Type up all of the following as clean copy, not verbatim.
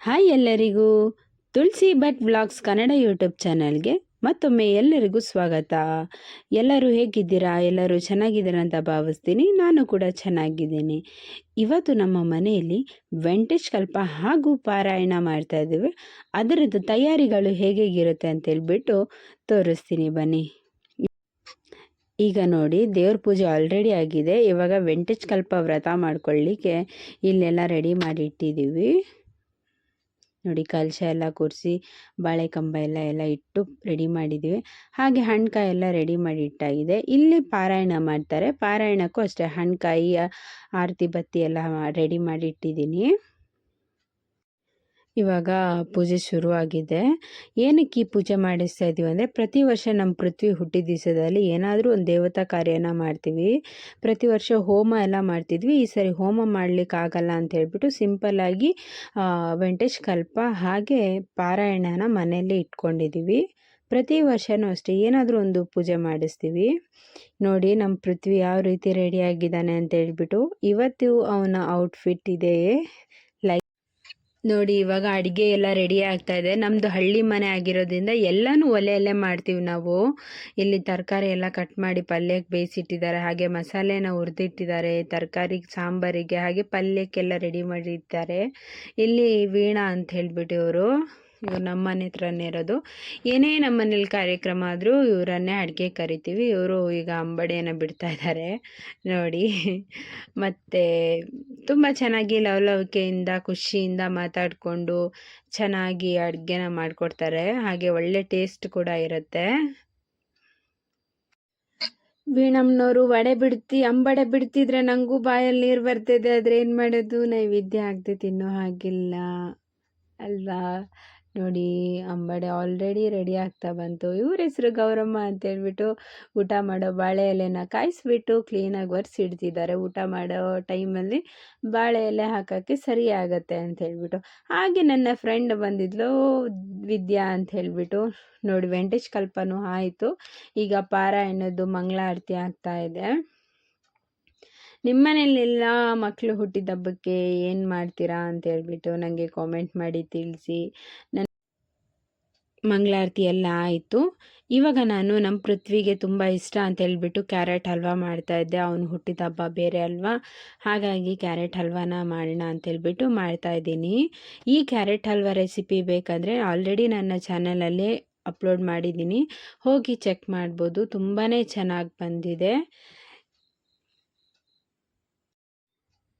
Hi ಎಲ್ಲರಿಗೂ, ತುಳಸಿ Bhat vlogs Kannada YouTube ಚಾನಲ್ಗೆ ಮತ್ತೊಮ್ಮೆ ಎಲ್ಲರಿಗೂ ಸ್ವಾಗತ. ಎಲ್ಲರೂ ಹೇಗಿದ್ದೀರಾ? ಎಲ್ಲರೂ ಚೆನ್ನಾಗಿದ್ದೀರಾ ಅಂತ ಭಾವಿಸ್ತೀನಿ. ನಾನು ಕೂಡ ಚೆನ್ನಾಗಿದ್ದೀನಿ. ಇವತ್ತು ನಮ್ಮ ಮನೆಯಲ್ಲಿ ವೆಂಟೇಜ್ ಕಲ್ಪ ಹಾಗೂ ಪಾರಾಯಣ ಮಾಡ್ತಾ ಇದ್ದೀವಿ. ಅದರದ್ದು ತಯಾರಿಗಳು ಹೇಗಿರುತ್ತೆ ಅಂತೇಳ್ಬಿಟ್ಟು ತೋರಿಸ್ತೀನಿ ಬನ್ನಿ. ಈಗ ನೋಡಿ, ದೇವ್ರ ಪೂಜೆ ಆಲ್ರೆಡಿ ಆಗಿದೆ. ಇವಾಗ ವೆಂಟೇಜ್ ಕಲ್ಪ ವ್ರತ ಮಾಡ್ಕೊಳ್ಳಿಕ್ಕೆ ಇಲ್ಲೆಲ್ಲ ರೆಡಿ ಮಾಡಿ ಇಟ್ಟಿದ್ದೀವಿ. ನೋಡಿ, ಕಲಶ ಎಲ್ಲ ಕೂರಿಸಿ ಬಾಳೆ ಕಂಬ ಎಲ್ಲ ಇಟ್ಟು ರೆಡಿ ಮಾಡಿದ್ದೀವಿ. ಹಾಗೆ ಹಣ್ಕಾಯಿ ಎಲ್ಲ ರೆಡಿ ಮಾಡಿ ಇಟ್ಟಾಗಿದೆ. ಇಲ್ಲಿ ಪಾರಾಯಣ ಮಾಡ್ತಾರೆ. ಪಾರಾಯಣಕ್ಕೂ ಅಷ್ಟೇ ಹಣ್ಕಾಯಿ, ಆರತಿ ಬತ್ತಿ ಎಲ್ಲ ರೆಡಿ ಮಾಡಿ ಇಟ್ಟಿದ್ದೀನಿ. ಇವಾಗ ಪೂಜೆ ಶುರುವಾಗಿದೆ. ಏನಕ್ಕೆ ಈ ಪೂಜೆ ಮಾಡಿಸ್ತಾ ಇದ್ದೀವಿ ಅಂದರೆ, ಪ್ರತಿ ವರ್ಷ ನಮ್ಮ ಪೃಥ್ವಿ ಹುಟ್ಟಿದ ದಿವಸದಲ್ಲಿ ಏನಾದರೂ ಒಂದು ದೇವತಾ ಕಾರ್ಯನ ಮಾಡ್ತೀವಿ. ಪ್ರತಿ ವರ್ಷ ಹೋಮ ಎಲ್ಲ ಮಾಡ್ತಿದ್ವಿ. ಈ ಸರಿ ಹೋಮ ಮಾಡಲಿಕ್ಕೆ ಆಗಲ್ಲ ಅಂತ ಹೇಳ್ಬಿಟ್ಟು ಸಿಂಪಲ್ಲಾಗಿ ವೆಂಟೇಜ್ ಕಲ್ಪ ಹಾಗೆ ಪಾರಾಯಣನ ಮನೆಯಲ್ಲೇ ಇಟ್ಕೊಂಡಿದ್ದೀವಿ. ಪ್ರತಿ ವರ್ಷವೂ ಅಷ್ಟೇ ಏನಾದರೂ ಒಂದು ಪೂಜೆ ಮಾಡಿಸ್ತೀವಿ. ನೋಡಿ, ನಮ್ಮ ಪೃಥ್ವಿ ಯಾವ ರೀತಿ ರೆಡಿ ಆಗಿದ್ದಾನೆ ಅಂತ ಹೇಳ್ಬಿಟ್ಟು. ಇವತ್ತು ಅವನ ಔಟ್ಫಿಟ್ ಇದೆ. ನೋಡಿ, ಇವಾಗ ಅಡುಗೆ ಎಲ್ಲ ರೆಡಿ ಆಗ್ತಾ ಇದೆ. ನಮ್ಮದು ಹಳ್ಳಿ ಮನೆ ಆಗಿರೋದ್ರಿಂದ ಎಲ್ಲನೂ ಒಲೆಯಲ್ಲೇ ಮಾಡ್ತೀವಿ ನಾವು. ಇಲ್ಲಿ ತರಕಾರಿ ಎಲ್ಲ ಕಟ್ ಮಾಡಿ ಪಲ್ಯಕ್ಕೆ ಬೇಯಿಸಿಟ್ಟಿದ್ದಾರೆ. ಹಾಗೆ ಮಸಾಲೆನ ಹುರಿದಿಟ್ಟಿದ್ದಾರೆ ತರಕಾರಿಗೆ, ಸಾಂಬಾರಿಗೆ, ಹಾಗೆ ಪಲ್ಯಕ್ಕೆಲ್ಲ ರೆಡಿ ಮಾಡಿರ್ತಾರೆ. ಇಲ್ಲಿ ವೀಣಾ ಅಂತ ಹೇಳ್ಬಿಟ್ಟು ಇವರು ನಮ್ಮ ಮನೆ ಹತ್ರನೇ ಇರೋದು. ಏನೇ ನಮ್ಮ ಮನೇಲಿ ಕಾರ್ಯಕ್ರಮ ಆದರೂ ಇವರನ್ನೇ ಅಡುಗೆ ಕರಿತೀವಿ. ಇವರು ಈಗ ಅಂಬಡಿಯನ್ನು ಬಿಡ್ತಾ ಇದ್ದಾರೆ ನೋಡಿ. ಮತ್ತು ತುಂಬ ಚೆನ್ನಾಗಿ ಲವಲವಿಕೆಯಿಂದ ಖುಷಿಯಿಂದ ಮಾತಾಡಿಕೊಂಡು ಚೆನ್ನಾಗಿ ಅಡುಗೆನ ಮಾಡಿಕೊಡ್ತಾರೆ. ಹಾಗೆ ಒಳ್ಳೆ ಟೇಸ್ಟ್ ಕೂಡ ಇರುತ್ತೆ. ವೀಣಮ್ಮನವರು ಅಂಬಡೆ ಬಿಡ್ತಿದ್ರೆ ನನಗೂ ಬಾಯಲ್ಲಿ ನೀರು ಬರ್ತಿದೆ. ಆದರೆ ಏನು ಮಾಡೋದು, ನೈವೇದ್ಯ ಆಗದೆ ತಿನ್ನೋ ಹಾಗಿಲ್ಲ ಅಲ್ವಾ. ನೋಡಿ, ಅಂಬಡೆ ಆಲ್ರೆಡಿ ರೆಡಿ ಆಗ್ತಾ ಬಂತು. ಇವ್ರ ಹೆಸರು ಗೌರಮ್ಮ ಅಂತೇಳ್ಬಿಟ್ಟು ಊಟ ಮಾಡೋ ಬಾಳೆ ಎಲೆನ ಕಾಯಿಸ್ಬಿಟ್ಟು ಕ್ಲೀನಾಗಿ ಒರೆಸಿಡ್ತಿದ್ದಾರೆ. ಊಟ ಮಾಡೋ ಟೈಮಲ್ಲಿ ಬಾಳೆ ಎಲೆ ಹಾಕೋಕ್ಕೆ ಸರಿ ಆಗುತ್ತೆ ಅಂತ ಹೇಳ್ಬಿಟ್ಟು. ಹಾಗೆ ನನ್ನ ಫ್ರೆಂಡ್ ಬಂದಿದ್ಲು, ವಿದ್ಯಾ ಅಂತ ಹೇಳ್ಬಿಟ್ಟು. ನೋಡಿ, ವೆಂಟೇಜ್ ಕಲ್ಪನೂ ಆಯಿತು. ಈಗ ಪಾರಾಯಣದ್ದು ಮಂಗಳಾರತಿ ಆಗ್ತಾ ಇದೆ. ನಿಮ್ಮನೇಲೆಲ್ಲ ಮಕ್ಕಳು ಹುಟ್ಟಿದ ಹಬ್ಬಕ್ಕೆ ಏನು ಮಾಡ್ತೀರಾ ಅಂತ ಹೇಳ್ಬಿಟ್ಟು ನನಗೆ ಕಾಮೆಂಟ್ ಮಾಡಿ ತಿಳಿಸಿ. ಮಂಗಳಾರತಿ ಎಲ್ಲ ಆಯಿತು. ಇವಾಗ ನಾನು ನಮ್ಮ ಪೃಥ್ವಿಗೆ ತುಂಬ ಇಷ್ಟ ಅಂತ ಹೇಳ್ಬಿಟ್ಟು ಕ್ಯಾರೆಟ್ ಹಲ್ವಾ ಮಾಡ್ತಾಯಿದ್ದೆ. ಅವನು ಹುಟ್ಟಿದ ಹಬ್ಬ ಬೇರೆ ಅಲ್ವಾ, ಹಾಗಾಗಿ ಕ್ಯಾರೆಟ್ ಹಲ್ವಾನ ಮಾಡೋಣ ಅಂತೇಳ್ಬಿಟ್ಟು ಮಾಡ್ತಾಯಿದ್ದೀನಿ. ಈ ಕ್ಯಾರೆಟ್ ಹಲ್ವಾ ರೆಸಿಪಿ ಬೇಕಂದರೆ ಆಲ್ರೆಡಿ ನನ್ನ ಚಾನಲಲ್ಲಿ ಅಪ್ಲೋಡ್ ಮಾಡಿದ್ದೀನಿ, ಹೋಗಿ ಚೆಕ್ ಮಾಡ್ಬೋದು. ತುಂಬಾ ಚೆನ್ನಾಗಿ ಬಂದಿದೆ.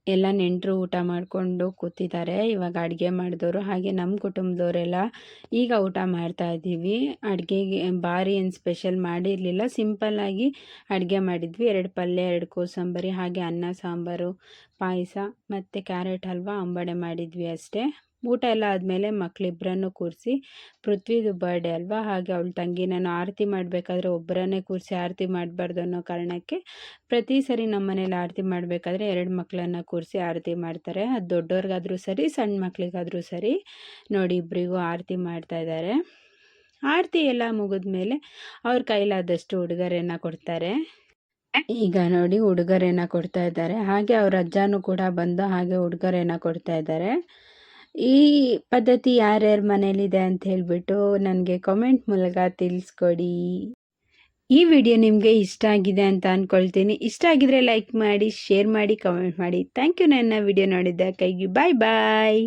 ಎಲ್ಲ ನೆಂಟರು ಊಟ ಮಾಡಿಕೊಂಡು ಕೂತಿದ್ದಾರೆ. ಇವಾಗ ಅಡುಗೆ ಮಾಡಿದವರು ಹಾಗೆ ನಮ್ಮ ಕುಟುಂಬದವರೆಲ್ಲ ಈಗ ಊಟ ಮಾಡ್ತಾ ಇದ್ದೀವಿ. ಅಡುಗೆಗೆ ಭಾರಿ ಏನು ಸ್ಪೆಷಲ್ ಮಾಡಿರಲಿಲ್ಲ, ಸಿಂಪಲ್ಲಾಗಿ ಅಡುಗೆ ಮಾಡಿದ್ವಿ. 2 ಪಲ್ಯ, 2 ಕೋಸಂಬರಿ, ಹಾಗೆ ಅನ್ನ ಸಾಂಬಾರು, ಪಾಯಸ ಮತ್ತು ಕ್ಯಾರೆಟ್ ಹಲ್ವಾ, ಅಂಬಡೆ ಮಾಡಿದ್ವಿ ಅಷ್ಟೇ. ಊಟ ಎಲ್ಲ ಆದಮೇಲೆ ಮಕ್ಕಳಿಬ್ಬರನ್ನು ಕೂರಿಸಿ, ಪೃಥ್ವಿದು ಬರ್ಡೇ ಅಲ್ವಾ, ಹಾಗೆ ಅವಳ ತಂಗಿ ನಾನು ಆರತಿ ಮಾಡಬೇಕಾದ್ರೆ ಒಬ್ಬರನ್ನೇ ಕೂರಿಸಿ ಆರತಿ ಮಾಡಬಾರ್ದು ಅನ್ನೋ ಕಾರಣಕ್ಕೆ ಪ್ರತಿ ಸರಿ ನಮ್ಮ ಮನೇಲಿ ಆರತಿ ಮಾಡಬೇಕಾದ್ರೆ 2 ಮಕ್ಕಳನ್ನು ಕೂರಿಸಿ ಆರತಿ ಮಾಡ್ತಾರೆ. ಅದು ದೊಡ್ಡವ್ರಿಗಾದರೂ ಸರಿ, ಸಣ್ಣ ಮಕ್ಕಳಿಗಾದರೂ ಸರಿ. ನೋಡಿ, ಇಬ್ಬರಿಗೂ ಆರತಿ ಮಾಡ್ತಾಯಿದ್ದಾರೆ. ಆರತಿ ಎಲ್ಲ ಮುಗಿದ್ಮೇಲೆ ಅವ್ರ ಕೈಲಾದಷ್ಟು ಉಡುಗೊರೆಯನ್ನು ಕೊಡ್ತಾರೆ. ಈಗ ನೋಡಿ, ಉಡುಗೊರೆಯನ್ನು ಕೊಡ್ತಾ ಇದ್ದಾರೆ. ಹಾಗೆ ಅವ್ರ ಅಜ್ಜನೂ ಕೂಡ ಬಂದು ಹಾಗೆ ಉಡುಗೊರೆಯನ್ನು ಕೊಡ್ತಾ ಇದ್ದಾರೆ. ಈ ಪದ್ಧತಿ ಯಾರ್ಯಾರ ಮನೇಲಿದೆ ಅಂತ ಹೇಳ್ಬಿಟ್ಟು ನನಗೆ ಕಾಮೆಂಟ್ ಮೂಲಕ ತಿಳಿಸ್ಕೊಡಿ. ಈ ವಿಡಿಯೋ ನಿಮಗೆ ಇಷ್ಟ ಆಗಿದೆ ಅಂತ ಅಂದ್ಕೊಳ್ತೀನಿ. ಇಷ್ಟ ಆಗಿದ್ರೆ ಲೈಕ್ ಮಾಡಿ, ಶೇರ್ ಮಾಡಿ, ಕಮೆಂಟ್ ಮಾಡಿ. ಥ್ಯಾಂಕ್ ಯು ನನ್ನ ವಿಡಿಯೋ ನೋಡಿದ್ದಕ್ಕಾಗಿ. ಬಾಯ್ ಬಾಯ್.